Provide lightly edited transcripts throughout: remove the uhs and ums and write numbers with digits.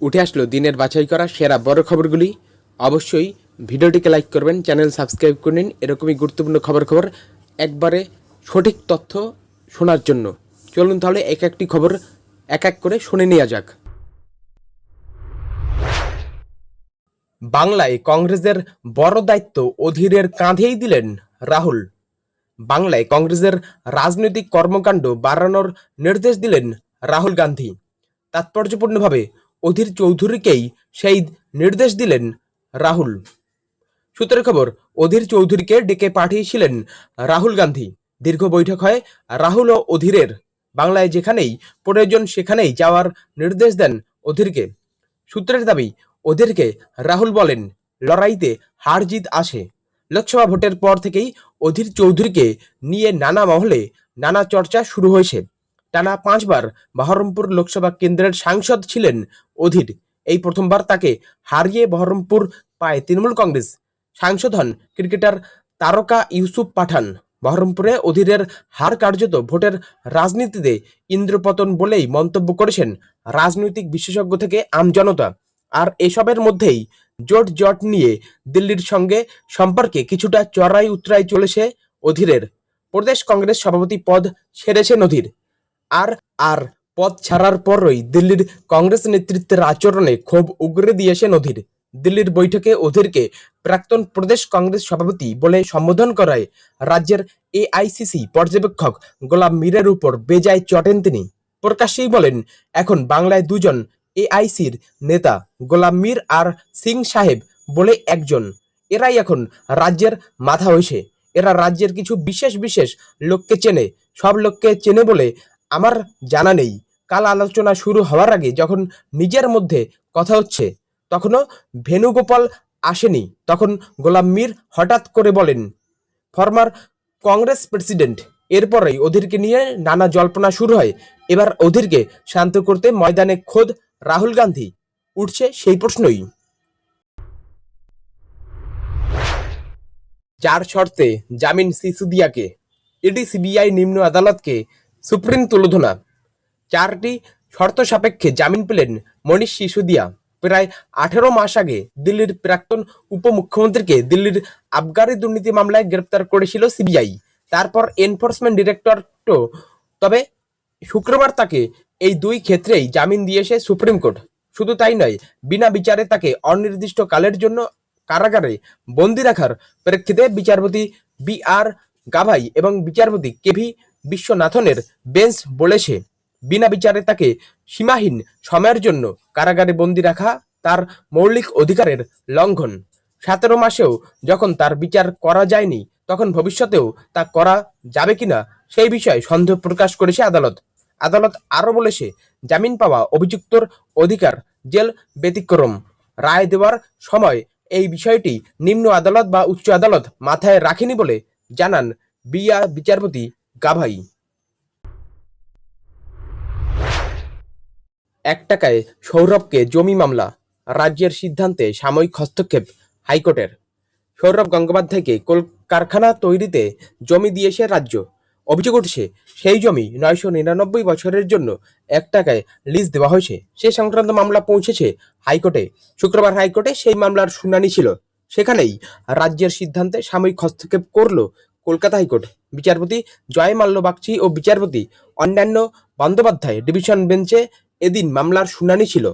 উঠে আসলো দিনের বাছাই করা সেরা বড় খবরগুলি। অবশ্যই ভিডিওটিকে লাইক করবেন, চ্যানেল সাবস্ক্রাইব করে নিন এরকমই গুরুত্বপূর্ণ খবর একবারে সঠিক তথ্য শোনার জন্য। চলুন তাহলে এক একটি খবর এক এক করে শুনে নেওয়া যাক। বাংলায় কংগ্রেসের বড় দায়িত্ব অধীরের কাঁধেই দিলেন রাহুল। বাংলায় কংগ্রেসের রাজনৈতিক কর্মকাণ্ড বাড়ানোর নির্দেশ দিলেন রাহুল গান্ধী। তাৎপর্যপূর্ণভাবে অধীর চৌধুরীকেই সেই নির্দেশ দিলেন রাহুল। সূত্রের খবর, অধীর চৌধুরীকে ডেকে পাঠিয়েছিলেন রাহুল গান্ধী। দীর্ঘ বৈঠক হয় রাহুল ও অধীরের। বাংলায় যেখানেই প্রয়োজন সেখানেই যাওয়ার নির্দেশ দেন অধীরকে। সূত্রের দাবি, অধীরকে রাহুল বলেন, লড়াইতে হার জিত আসে। লোকসভা ভোটের পর থেকেই অধীর চৌধুরীকে নিয়ে নানা মহলে নানা চর্চা শুরু হয়েছে। টানা 5 বার বহরমপুর লোকসভা কেন্দ্রের সাংসদ ছিলেন অধীর। এই প্রথমবার তাকে হারিয়ে বহরমপুর পায় তৃণমূল কংগ্রেস। সাংসদ হন ক্রিকেটার তারকা ইউসুফ পাঠান। বহরমপুরে অধীরের হার কার্যত ভোটের রাজনীতিতে ইন্দ্রপতন বলেই মন্তব্য করেছেন রাজনৈতিক বিশেষজ্ঞ থেকে আমজনতা। আর এসবের মধ্যেই জোট নিয়ে দিল্লির সঙ্গে সম্পর্কে কিছুটা চড়াই উতরাই চলেছে অধীরের। প্রদেশ কংগ্রেস সভাপতি পদ ছেড়েছেন অধীর। আর পদ ছাড়ার পরই দিল্লির কংগ্রেস নেতৃত্বের আচরণে ক্ষোভ উগরে দিয়েছেন অধীর। দিল্লির বৈঠকে অধীরকে প্রাক্তন প্রদেশ কংগ্রেস সভাপতি বলে সম্বোধন করায় রাজ্যের এআইসিসি পর্যবেক্ষক গোলাম মীরের উপর বেজায় চটেন তিনি। প্রকাশ্যেই বলেন, এখন বাংলায় দুজন এআইসির নেতা, গোলাম মীর আর সিং সাহেব বলে একজন, এরাই এখন রাজ্যের মাথা হয়েছে। এরা রাজ্যের কিছু বিশেষ লোককে চেনে, সব লোককে চেনে বলে আমার জানা নেই। কাল আলোচনা শুরু হওয়ার আগে যখন নিজের মধ্যে কথা হচ্ছে তখনও ভেনুগোপাল আসেনি। তখন গোলাম মীর হঠাৎ করে বলেন, ফরমার কংগ্রেস প্রেসিডেন্ট। এরপরেই অধীরকে নিয়ে নানা জল্পনা শুরু হয়। এবার অধীরকে শান্ত করতে ময়দানে খোদ রাহুল গান্ধী। উঠছে সেই প্রশ্নই, যার শর্তে জামিন সিসোদিয়াকে। ইডি সিবিআই নিম্ন আদালতকে সুপ্রিম তুলোধনা। 4টি শর্ত সাপেক্ষে জামিন পেলেন মনীষ সিসোদিয়া। প্রায় 18 মাস আগে দিল্লির প্রাক্তন উপমুখ্যমন্ত্রীকে দিল্লির আবগারি দুর্নীতি মামলায় গ্রেপ্তার করেছিল সিবিআই, তারপর এনফোর্সমেন্ট ডিরেক্টরেটও। তবে শুক্রবার তাকে এই দুই ক্ষেত্রেই জামিন দিয়েছে সুপ্রিম কোর্ট। শুধু তাই নয়, বিনা বিচারে তাকে অনির্দিষ্টকালের জন্য কারাগারে বন্দি রাখার প্রেক্ষিতে বিচারপতি বি.আর. গাভাই এবং বিচারপতি কে.ভি. বিশ্বনাথনের বেঞ্চ বলেছে, বিনা বিচারে তাকে সীমাহীন সময়ের জন্য কারাগারে বন্দি রাখা তার মৌলিক অধিকারের লঙ্ঘন। 17 মাসেও যখন তার বিচার করা যায়নি, তখন ভবিষ্যতেও তা করা যাবে কিনা সেই বিষয়ে সন্দেহ প্রকাশ করেছে আদালত। আদালত আরও বলেছে, জামিন পাওয়া অভিযুক্তর অধিকার জেল ব্যতিক্রম। রায় দেওয়ার সময় এই বিষয়টি নিম্ন আদালত বা উচ্চ আদালত মাথায় রাখেনি বলে জানান বিচারপতি গাভাই। 1 টাকায় সৌরভকে জমি মামলা, রাজ্যের সিদ্ধান্তে সাময়িক হস্তক্ষেপ হাইকোর্টের। সৌরভ গঙ্গোপাধ্যায়কে কারখানা তৈরিতে জমি দিয়েছে রাজ্য। অভিযোগ উঠছে, সেই জমি 999 বছরের জন্য 1 টাকায় লিজ দেওয়া হয়েছে। সে সংক্রান্ত মামলা পৌঁছেছে হাইকোর্টে। শুক্রবার হাইকোর্টে সেই মামলার শুনানি ছিল। সেখানেই রাজ্যের সিদ্ধান্তে সাময়িক হস্তক্ষেপ করল কলকাতা হাইকোর্ট। বিচারপতি জয় মাল্য বাগচি ও বিচারপতি অন্যান্য বন্দ্যোপাধ্যায় ডিভিশন বেঞ্চে এদিন মামলার শুনানি ছিল।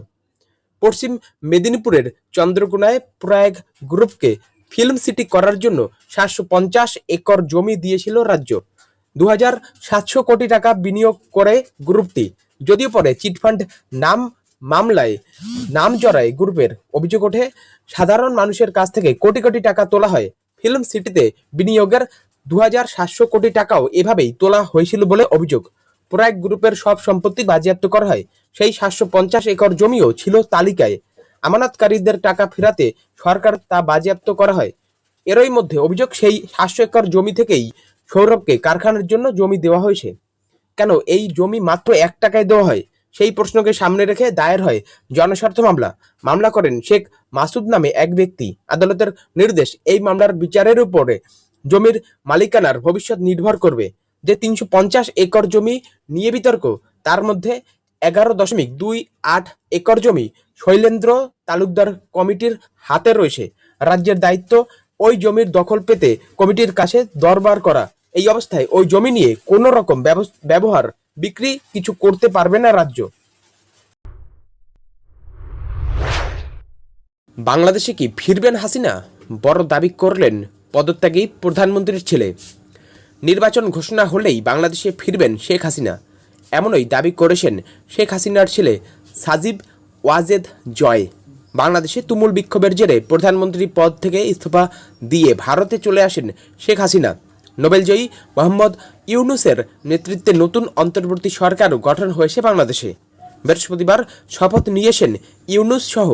পশ্চিম মেদিনীপুরের চন্দ্রকোনায় প্রয়াগ গ্রুপকে ফিল্ম সিটি করার জন্য 750 একর জমি দিয়েছিল রাজ্য। 2700 কোটি টাকা বিনিয়োগ করে গ্রুপটি। যদিও পরে চিটফান্ড মামলায় নাম জড়ায় গ্রুপের। অভিযোগ ওঠে, সাধারণ মানুষের কাছ থেকে কোটি কোটি টাকা তোলা হয়। ফিল্ম সিটিতে বিনিয়োগের 2700 কোটি টাকাও এভাবেই তোলা হয়েছিল বলে অভিযোগ। প্রয়াগ গ্রুপের সব সম্পত্তি বাজেয়াপ্ত করা হয়। সেই 750 একর জমিও ছিল তালিকায়। আমানতকারীদের টাকা ফেরাতে সরকার তা বাজেয়াপ্ত করা হয়। এরই মধ্যে অভিযোগ, সেই 700 একর জমি থেকেই সৌরভকে কারখানার জন্য জমি দেওয়া হয়েছে। কেন এই জমি মাত্র 1 টাকায় দেওয়া হয়, সেই প্রশ্নকে সামনে রেখে দায়ের হয় জনস্বার্থ মামলা। মামলা করেন শেখ মাসুদ নামে এক ব্যক্তি। আদালতের নির্দেশ, এই মামলার বিচারের উপরে জমির মালিকানার ভবিষ্যৎ নির্ভর করবে। যে 350 একর জমি নিয়ে বিতর্ক, তার মধ্যে 11.28 একর জমি শৈলেন্দ্র তালুকদার কমিটির হাতে রয়েছে। রাজ্যের দায়িত্ব ওই জমির দখল পেতে কমিটির কাছে দরবার করা। এই অবস্থায় ওই জমি নিয়ে কোনো রকম ব্যবহার বিক্রি কিছু করতে পারবে না রাজ্য। বাংলাদেশে কি ফিরবেন হাসিনা? বড় দাবি করলেন পদত্যাগী প্রধানমন্ত্রীর ছেলে। নির্বাচন ঘোষণা হলেই বাংলাদেশে ফিরবেন শেখ হাসিনা, এমনই দাবি করেছেন শেখ হাসিনার ছেলে সাজিব ওয়াজেদ জয়। বাংলাদেশে তুমুল বিক্ষোভের জেরে প্রধানমন্ত্রী পদ থেকে ইস্তফা দিয়ে ভারতে চলে আসেন শেখ হাসিনা। নোবেলজয়ী মোহাম্মদ ইউনুসের নেতৃত্বে নতুন অন্তর্বর্তী সরকারও গঠন হয়েছে বাংলাদেশে। বৃহস্পতিবার শপথ নিয়েছেন ইউনুস সহ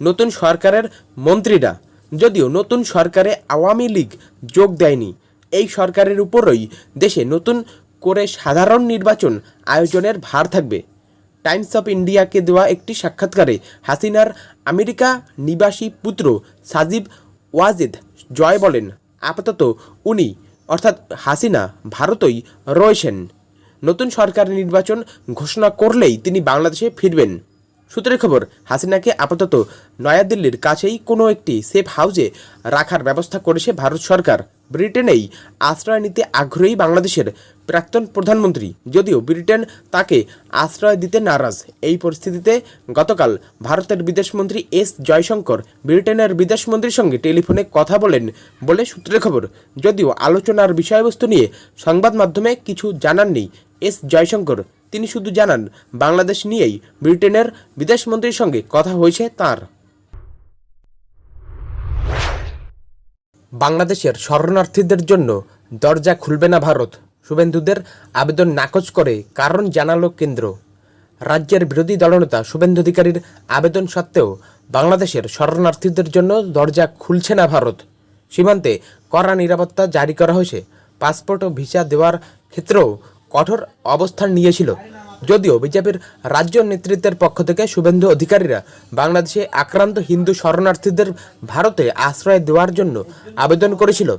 নতুন সরকারের মন্ত্রীরা। যদিও নতুন সরকারে আওয়ামী লীগ যোগ দেয়নি, এই সরকারের উপরই দেশে নতুন করে সাধারণ নির্বাচন আয়োজনের ভার থাকবে। টাইমস অফ ইন্ডিয়াকে দেওয়া একটি সাক্ষাৎকারে হাসিনার আমেরিকা নিবাসী পুত্র সাজিব ওয়াজেদ জয় বলেন, আপাতত উনি অর্থাৎ হাসিনা ভারতেই রয়েছেন। নতুন সরকার নির্বাচন ঘোষণা করলেই তিনি বাংলাদেশে ফিরবেন। সূত্রের খবর, হাসিনাকে আপাতত নয়াদিল্লির কাছেই কোনো একটি সেফ হাউসে রাখার ব্যবস্থা করেছে ভারত সরকার। ব্রিটেনেই আশ্রয় নিতে আগ্রহী বাংলাদেশের প্রাক্তন প্রধানমন্ত্রী, যদিও ব্রিটেন তাকে আশ্রয় দিতে নারাজ। এই পরিস্থিতিতে গতকাল ভারতের বিদেশমন্ত্রী এস জয়শঙ্কর ব্রিটেনের বিদেশমন্ত্রীর সঙ্গে টেলিফোনে কথা বলেন বলে সূত্রের খবর। যদিও আলোচনার বিষয়বস্তু নিয়ে সংবাদ মাধ্যমে কিছু জানাননি এস জয়শঙ্কর। তিনি শুধু জানান, বাংলাদেশ নিয়েই ব্রিটেনের বিদেশমন্ত্রীর সঙ্গে কথা হয়েছে তার। বাংলাদেশের শরণার্থীদের জন্য দরজা খুলবে না ভারত, শুভেন্দুদের আবেদন নাকচ করে কারণ জানালো কেন্দ্র। রাজ্যের বিরোধী দলনেতা শুভেন্দু অধিকারীর আবেদন সত্ত্বেও বাংলাদেশের শরণার্থীদের জন্য দরজা খুলছে না ভারত। সীমান্তে কড়া নিরাপত্তা জারি করা হয়েছে। পাসপোর্ট ও ভিসা দেওয়ার ক্ষেত্রেও কঠোর অবস্থান নিয়েছিল। যদিও বিজেপির রাজ্য নেতৃত্বের পক্ষ থেকে শুভেন্দু অধিকারীরা বাংলাদেশে আক্রান্ত হিন্দু শরণার্থীদের ভারতে আশ্রয় দেওয়ার জন্য আবেদন করেছিল,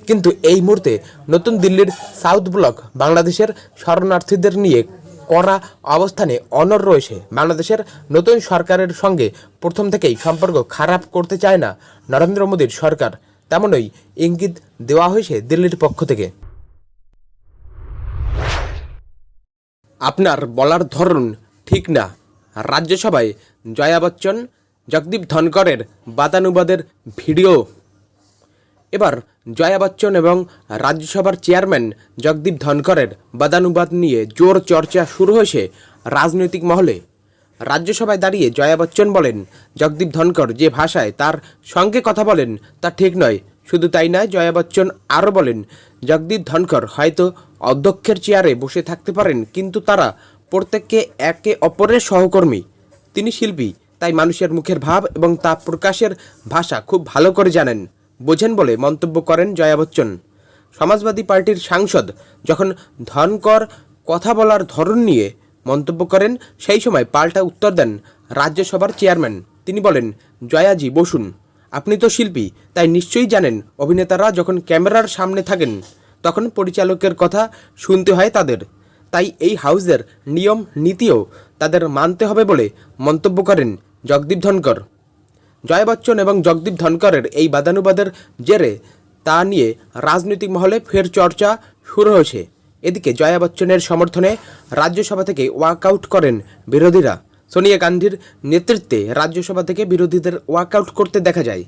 কিন্তু এই মুহূর্তে নতুন দিল্লির সাউথ ব্লক বাংলাদেশের শরণার্থীদের নিয়ে কড়া অবস্থানে অনড় রয়েছে। বাংলাদেশের নতুন সরকারের সঙ্গে প্রথম থেকেই সম্পর্ক খারাপ করতে চায় না নরেন্দ্র মোদীর সরকার, তেমনই ইঙ্গিত দেওয়া হয়েছে দিল্লির পক্ষ থেকে। আপনার বলার ধরন ঠিক না। রাজ্যসভায় জয়া বচ্চন জগদীপ ধনকরের বাদানুবাদের ভিডিও। এবার জয়া বচ্চন এবং রাজ্যসভার চেয়ারম্যান জগদীপ ধনকরের বাদানুবাদ নিয়ে জোর চর্চা শুরু হয়েছে রাজনৈতিক মহলে। রাজ্যসভায় দাঁড়িয়ে জয়া বচ্চন বলেন, জগদীপ ধনকর যে ভাষায় তার সঙ্গে কথা বলেন তা ঠিক নয়। শুধু তাই নয়, জয়া বচ্চন আরও বলেন, জগদীপ ধনকর হয়তো অধ্যক্ষের চেয়ারে বসে থাকতে পারেন, কিন্তু তারা প্রত্যেককে একে অপরের সহকর্মী। তিনি শিল্পী, তাই মানুষের মুখের ভাব এবং তা প্রকাশের ভাষা খুব ভালো করে জানেন, বোঝেন বলে মন্তব্য করেন জয়া বচ্চন। সমাজবাদী পার্টির সাংসদ যখন ধনকর কথা বলার ধরন নিয়ে মন্তব্য করেন, সেই সময় পাল্টা উত্তর দেন রাজ্যসভার চেয়ারম্যান। তিনি বলেন, জয়াজি বসুন, আপনি তো শিল্পী, তাই নিশ্চয়ই জানেন অভিনেতারা যখন ক্যামেরার সামনে থাকেন তখন পরিচালকের কথা শুনতে হয় তাদের, তাই এই হাউসের নিয়ম নীতিও তাদের মানতে হবে বলে মন্তব্য করেন জগদীপ ধনকর। জয়া বচ্চন এবং জগদীপ ধনকরের এই বাদানুবাদের জেরে তা নিয়ে রাজনৈতিক মহলে ফের চর্চা শুরু হয়েছে। এদিকে জয়া বচ্চনের সমর্থনে রাজ্যসভা থেকে ওয়াকআউট করেন বিরোধীরা। সোনিয়া গান্ধীর নেতৃত্বে রাজ্যসভা থেকে বিরোধীদের ওয়াকআউট করতে দেখা যায়।